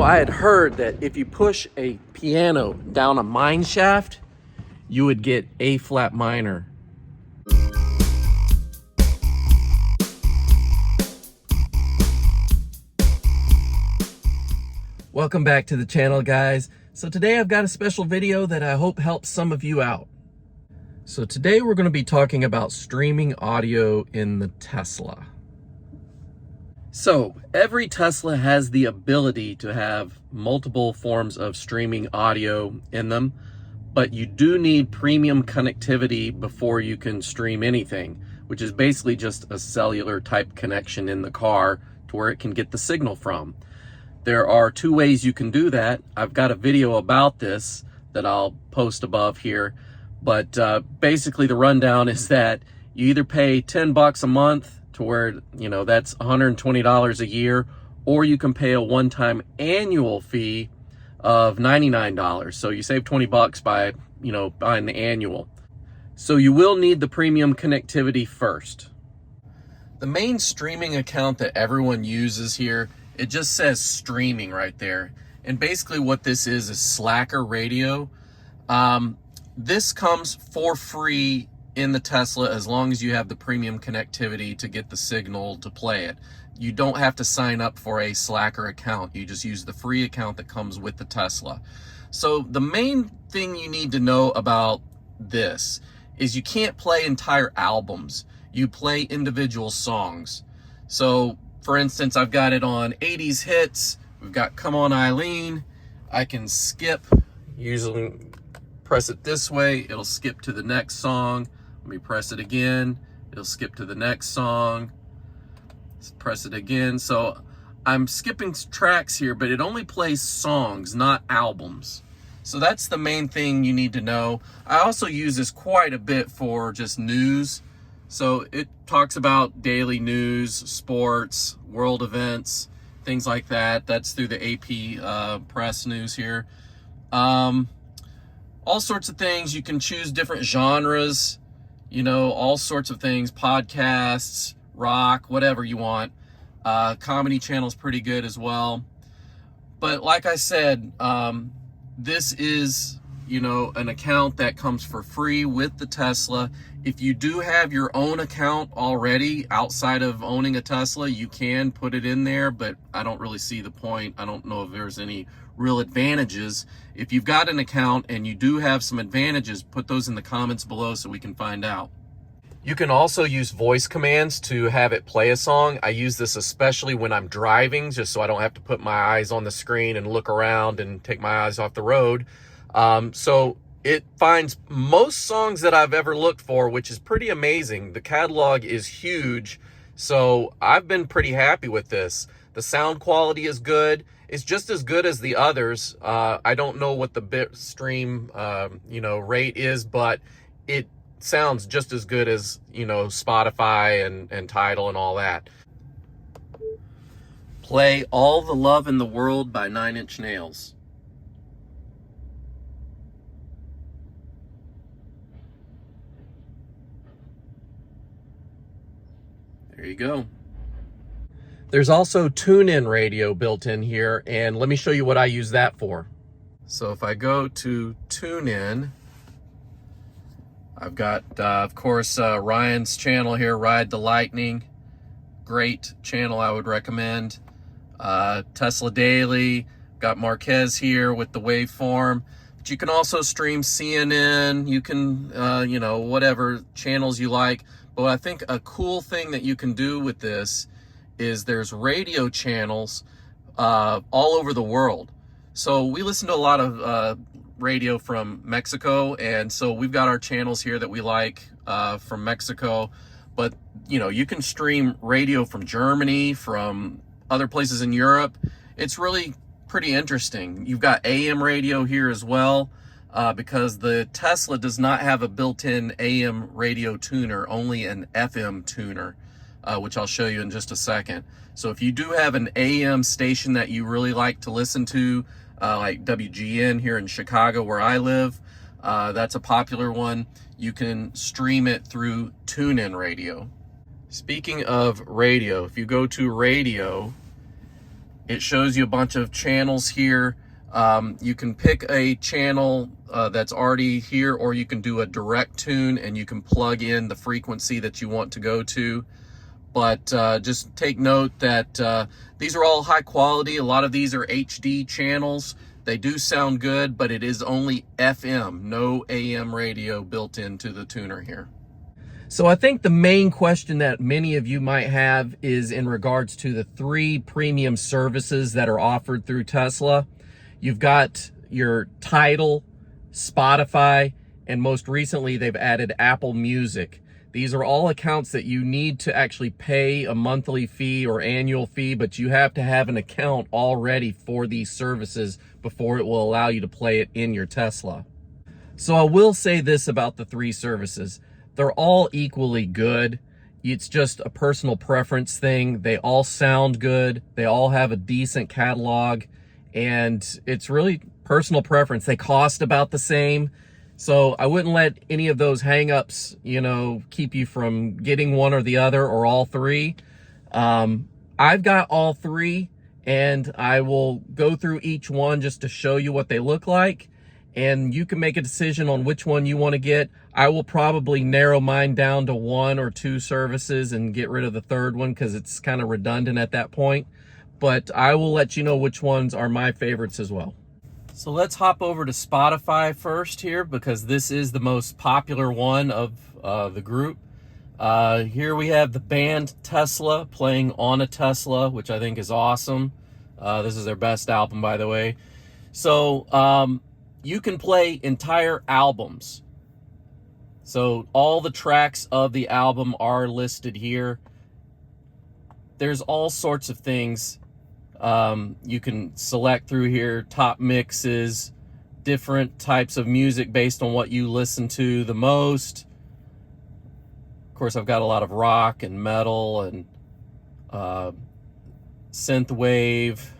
I had heard that if you push a piano down a mine shaft, you would get A flat minor. Welcome back to the channel, guys. So today I've got a special video that I hope helps some of you out. So today we're going to be talking about streaming audio in the Tesla. So every Tesla has the ability to have multiple forms of streaming audio in them, but you do need premium connectivity before you can stream anything, which is basically just a cellular type connection in the car to where it can get the signal from. There are two ways you can do that. I've got a video about this that I'll post above here, but basically the rundown is that you either pay 10 bucks a month to where, you know, that's $120 a year, or you can pay a one-time annual fee of $99. So you save 20 bucks by, you know, buying the annual. So you will need the premium connectivity first. The main streaming account that everyone uses here, it just says streaming right there. And basically what this is Slacker Radio. This comes for free in the Tesla as long as you have the premium connectivity to get the signal to play it. You don't have to sign up for a Slacker account. You just use the free account that comes with the Tesla. So the main thing you need to know about this is you can't play entire albums. You play individual songs. So for instance, I've got it on 80s hits. We've got Come On Eileen. I can skip, usually press it this way, it'll skip to the next song. Let me press it again, it'll skip to the next song. Let's press it again. So I'm skipping tracks here, but it only plays songs, not albums. So that's the main thing you need to know. I also use this quite a bit for just news. So it talks about daily news, sports, world events, things like that. That's through the AP press news here. All sorts of things. You can choose different genres, you know, all sorts of things, podcasts, rock, whatever you want. Comedy Channel's pretty good as well. But like I said, this is, you know, an account that comes for free with the Tesla. If you do have your own account already outside of owning a Tesla, you can put it in there, but I don't really see the point. I don't know if there's any real advantages. If you've got an account and you do have some advantages, put those in the comments below so we can find out. You can also use voice commands to have it play a song. I use this especially when I'm driving, just so I don't have to put my eyes on the screen and look around and take my eyes off the road. So it finds most songs that I've ever looked for, which is pretty amazing. The catalog is huge, so I've been pretty happy with this. The sound quality is good. It's just as good as the others. I don't know what the bit stream, you know, rate is, but it sounds just as good as, you know, Spotify and Tidal and all that. Play All the Love in the World by 9 Inch Nails. There you go. There's also TuneIn radio built in here, and let me show you what I use that for. So if I go to TuneIn, I've got, of course, Ryan's channel here, Ride the Lightning. Great channel, I would recommend. Tesla Daily, got Marquez here with the waveform. But you can also stream CNN, you can, you know, whatever channels you like. But I think a cool thing that you can do with this is there's radio channels all over the world. So we listen to a lot of radio from Mexico, and so we've got our channels here that we like from Mexico. But you know, you can stream radio from Germany, from other places in Europe. It's really pretty interesting. You've got AM radio here as well, because the Tesla does not have a built-in AM radio tuner, only an FM tuner, which I'll show you in just a second. So if you do have an AM station that you really like to listen to, like WGN here in Chicago where I live, that's a popular one. You can stream it through TuneIn Radio. Speaking of radio, if you go to radio, It shows you a bunch of channels here. You can pick a channel that's already here, or you can do a direct tune and you can plug in the frequency that you want to go to. But just take note that these are all high quality. A lot of these are HD channels. They do sound good, but it is only FM, no AM radio built into the tuner here. So I think the main question that many of you might have is in regards to the 3 premium services that are offered through Tesla. You've got your Tidal, Spotify, and most recently they've added Apple Music. These are all accounts that you need to actually pay a monthly fee or annual fee, but you have to have an account already for these services before it will allow you to play it in your Tesla. So I will say this about the 3 services. They're all equally good. It's just a personal preference thing. They all sound good. They all have a decent catalog, and it's really personal preference. They cost about the same. So I wouldn't let any of those hangups, keep you from getting one or the other or all 3. I've got all 3, and I will go through each one just to show you what they look like. And you can make a decision on which one you want to get. I will probably narrow mine down to 1 or 2 services and get rid of the 3rd one because it's kind of redundant at that point. But I will let you know which ones are my favorites as well. So let's hop over to Spotify first here, because this is the most popular one of the group. Here we have the band Tesla playing On a Tesla, which I think is awesome. This is their best album, by the way. So you can play entire albums. So all the tracks of the album are listed here. There's all sorts of things you can select through here: top mixes, different types of music based on what you listen to the most. Of course, I've got a lot of rock and metal and synth wave,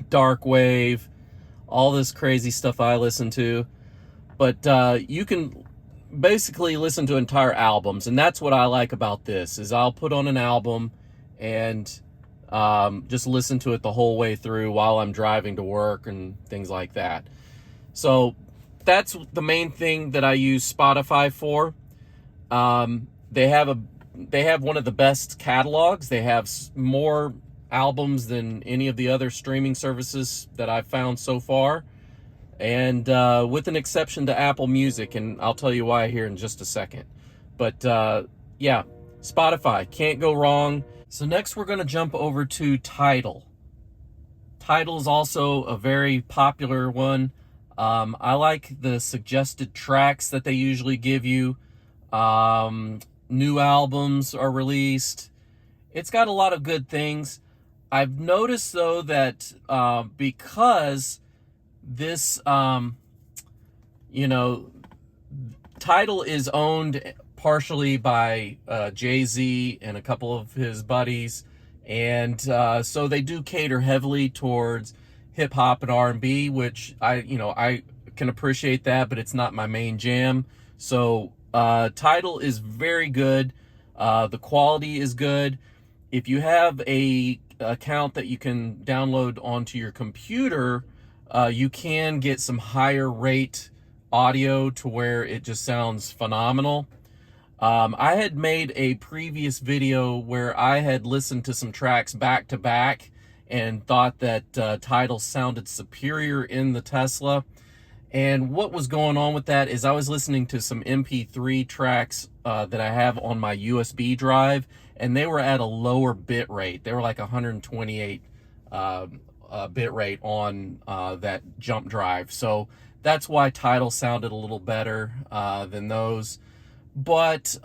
dark wave, all this crazy stuff I listen to. But you can basically listen to entire albums, and that's what I like about this, is I'll put on an album and just listen to it the whole way through while I'm driving to work and things like that. So that's the main thing that I use Spotify for. They have one of the best catalogs. They have more albums than any of the other streaming services that I've found so far, and with an exception to Apple Music, and I'll tell you why here in just a second. But yeah, Spotify, can't go wrong. So next we're going to jump over to Tidal. Tidal is also a very popular one. I like the suggested tracks that they usually give you. New albums are released. It's got a lot of good things. I've noticed, though, that because this, Tidal is owned partially by Jay-Z and a couple of his buddies, and so they do cater heavily towards hip-hop and R&B, which I can appreciate that, but it's not my main jam. So Tidal is very good. The quality is good. If you have a account that you can download onto your computer, you can get some higher rate audio to where it just sounds phenomenal. I had made a previous video where I had listened to some tracks back to back and thought that Tidal sounded superior in the Tesla. And what was going on with that is I was listening to some MP3 tracks that I have on my USB drive, and they were at a lower bit rate. They were like 128 bit rate on that jump drive. So that's why Tidal sounded a little better than those. But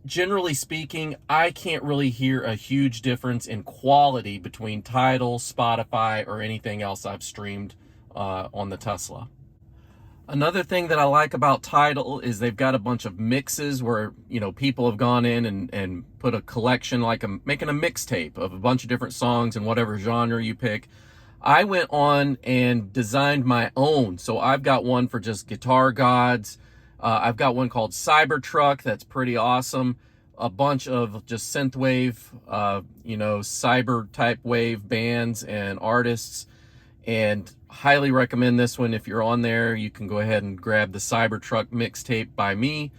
generally speaking, I can't really hear a huge difference in quality between Tidal, Spotify, or anything else I've streamed on the Tesla. Another thing that I like about Tidal is they've got a bunch of mixes where, people have gone in and put a collection, like making a mixtape of a bunch of different songs in whatever genre you pick. I went on and designed my own. So I've got one for just guitar gods. I've got one called Cybertruck that's pretty awesome. a bunch of just synthwave, cyber type wave bands and artists, and highly recommend this one. If you're on there, you can go ahead and grab the Cybertruck mixtape by me.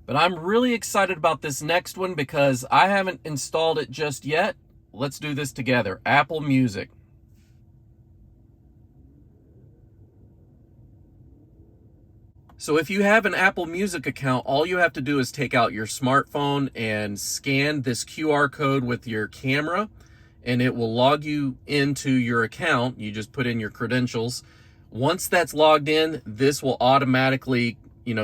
But I'm really excited about this next one because I haven't installed it just yet. Let's do this together. Apple Music. So if you have an Apple Music account, all you have to do is take out your smartphone and scan this QR code with your camera, and it will log you into your account. You just put in your credentials. Once that's logged in, this will automatically,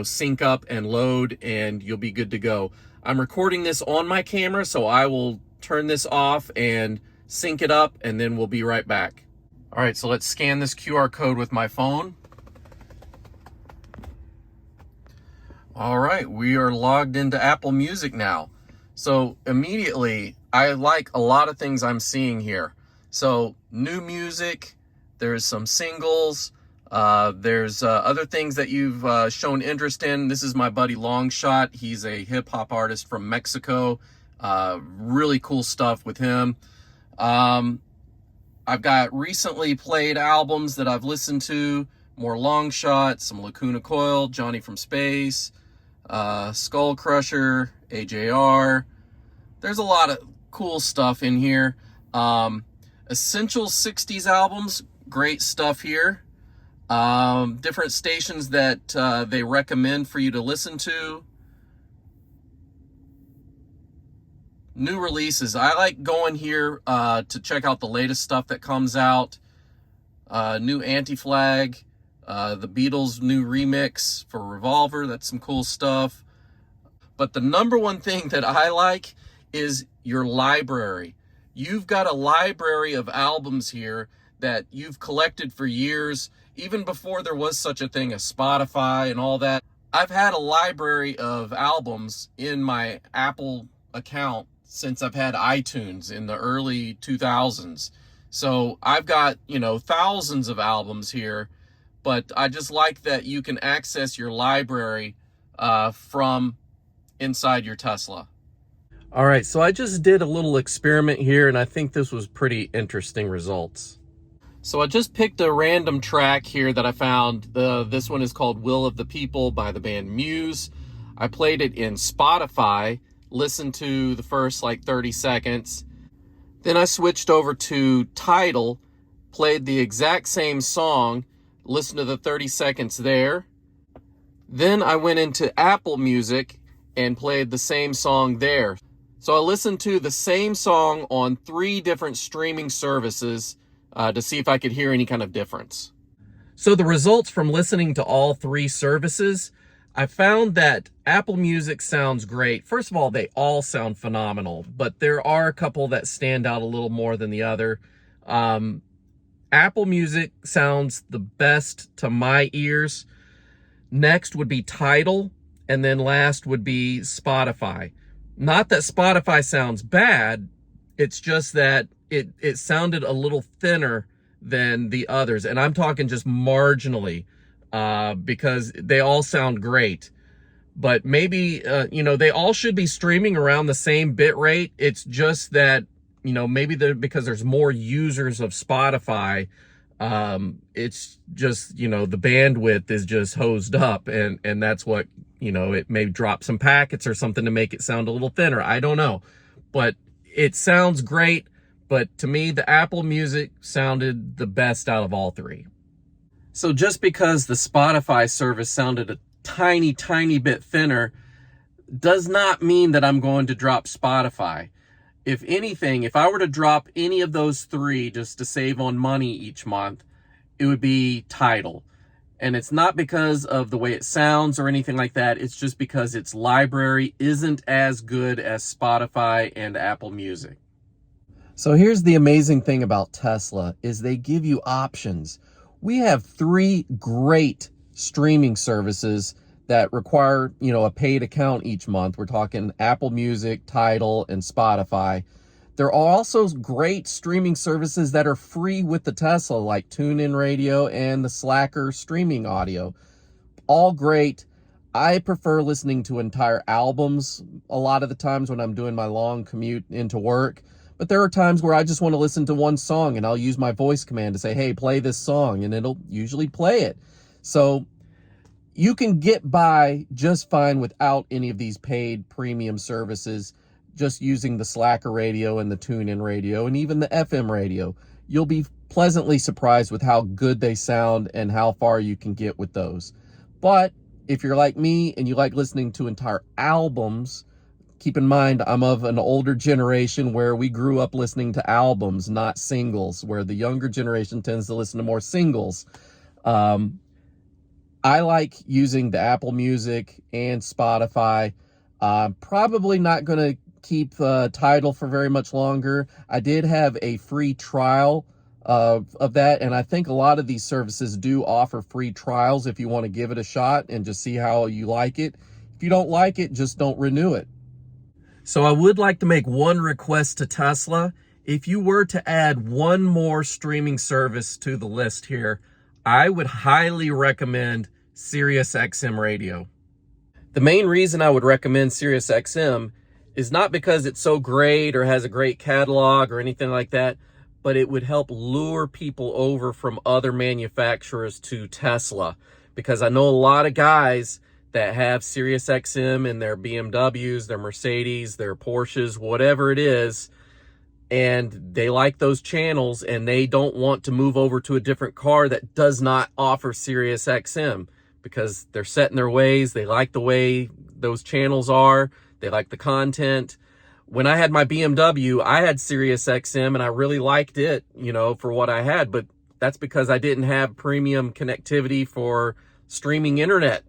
sync up and load, and you'll be good to go. I'm recording this on my camera, so I will turn this off and sync it up, and then we'll be right back. All right, so let's scan this QR code with my phone. All right, we are logged into Apple Music now. So immediately, I like a lot of things I'm seeing here. So new music, there's some singles, there's other things that you've shown interest in. This is my buddy Longshot. He's a hip hop artist from Mexico. Really cool stuff with him. I've got recently played albums that I've listened to, more Longshot, some Lacuna Coil, Johnny from Space, Skull Crusher, AJR. There's a lot of cool stuff in here. Essential 60s albums, great stuff here. Different stations that they recommend for you to listen to. New releases. I like going here to check out the latest stuff that comes out. New Anti-Flag. The Beatles' new remix for Revolver. That's some cool stuff. But the number one thing that I like is your library. You've got a library of albums here that you've collected for years, even before there was such a thing as Spotify and all that. I've had a library of albums in my Apple account since I've had iTunes in the early 2000s. So I've got, thousands of albums here, but I just like that you can access your library from inside your Tesla. All right, so I just did a little experiment here, and I think this was pretty interesting results. So I just picked a random track here that I found. This one is called Will of the People by the band Muse. I played it in Spotify, listened to the first 30 seconds. Then I switched over to Tidal, played the exact same song, listened to the 30 seconds there. Then I went into Apple Music and played the same song there. So I listened to the same song on 3 different streaming services to see if I could hear any kind of difference. So the results from listening to all 3 services, I found that Apple Music sounds great. First of all, they all sound phenomenal, but there are a couple that stand out a little more than the other. Apple Music sounds the best to my ears. Next would be Tidal, and then last would be Spotify. Not that Spotify sounds bad, it's just that it sounded a little thinner than the others. And I'm talking just marginally, because they all sound great. But maybe, they all should be streaming around the same bit rate. It's just that, maybe because there's more users of Spotify, it's just, the bandwidth is just hosed up, and that's what, it may drop some packets or something to make it sound a little thinner. I don't know, but it sounds great. But to me, the Apple Music sounded the best out of all 3. So just because the Spotify service sounded a tiny, tiny bit thinner does not mean that I'm going to drop Spotify. If anything, if I were to drop any of those 3 just to save on money each month, it would be Tidal. And it's not because of the way it sounds or anything like that. It's just because its library isn't as good as Spotify and Apple Music. So here's the amazing thing about Tesla is they give you options. We have 3 great streaming services that require, a paid account each month. We're talking Apple Music, Tidal, and Spotify. There are also great streaming services that are free with the Tesla, like TuneIn Radio and the Slacker streaming audio. All great. I prefer listening to entire albums a lot of the times when I'm doing my long commute into work. But there are times where I just want to listen to one song and I'll use my voice command to say, hey, play this song, and it'll usually play it. So you can get by just fine without any of these paid premium services, just using the Slacker radio and the TuneIn radio and even the FM radio. You'll be pleasantly surprised with how good they sound and how far you can get with those. But if you're like me and you like listening to entire albums, keep in mind I'm of an older generation where we grew up listening to albums, not singles, where the younger generation tends to listen to more singles. I like using the Apple Music and Spotify. Probably not going to keep Tidal for very much longer. I did have a free trial of that, and I think a lot of these services do offer free trials if you want to give it a shot and just see how you like it. If you don't like it, just don't renew it. So I would like to make one request to Tesla. If you were to add one more streaming service to the list here, I would highly recommend SiriusXM Radio. The main reason I would recommend SiriusXM is not because it's so great or has a great catalog or anything like that, but it would help lure people over from other manufacturers to Tesla. Because I know a lot of guys that have SiriusXM in their BMWs, their Mercedes, their Porsches, whatever it is, and they like those channels and they don't want to move over to a different car that does not offer SiriusXM because they're set in their ways. They like the way those channels are. They like the content. When I had my BMW, I had SiriusXM and I really liked it, you know, for what I had, but that's because I didn't have premium connectivity for streaming internet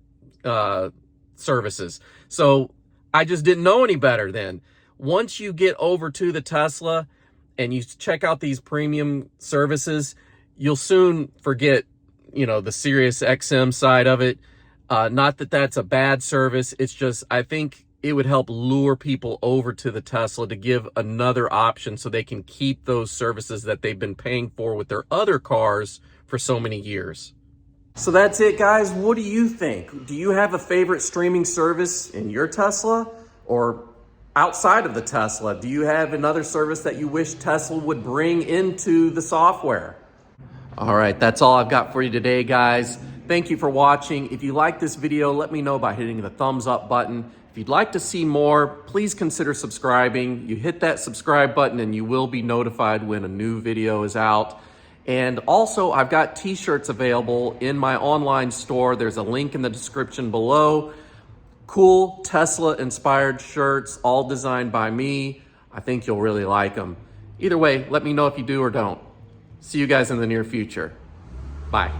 services. So I just didn't know any better then. Once you get over to the Tesla and you check out these premium services, you'll soon forget, you know, the SiriusXM side of it. Not that that's a bad service. It's just, I think it would help lure people over to the Tesla to give another option so they can keep those services that they've been paying for with their other cars for so many years. So that's it, guys. What do you think? Do you have a favorite streaming service in your Tesla or outside of the Tesla? Do you have another service that you wish Tesla would bring into the software? All right, that's all I've got for you today, guys. Thank you for watching. If you like this video, let me know by hitting the thumbs up button. If you'd like to see more, please consider subscribing. You hit that subscribe button and you will be notified when a new video is out. And also, I've got t-shirts available in my online store. There's a link in the description below. Cool Tesla-inspired shirts, all designed by me. I think you'll really like them. Either way, let me know if you do or don't. See you guys in the near future. Bye.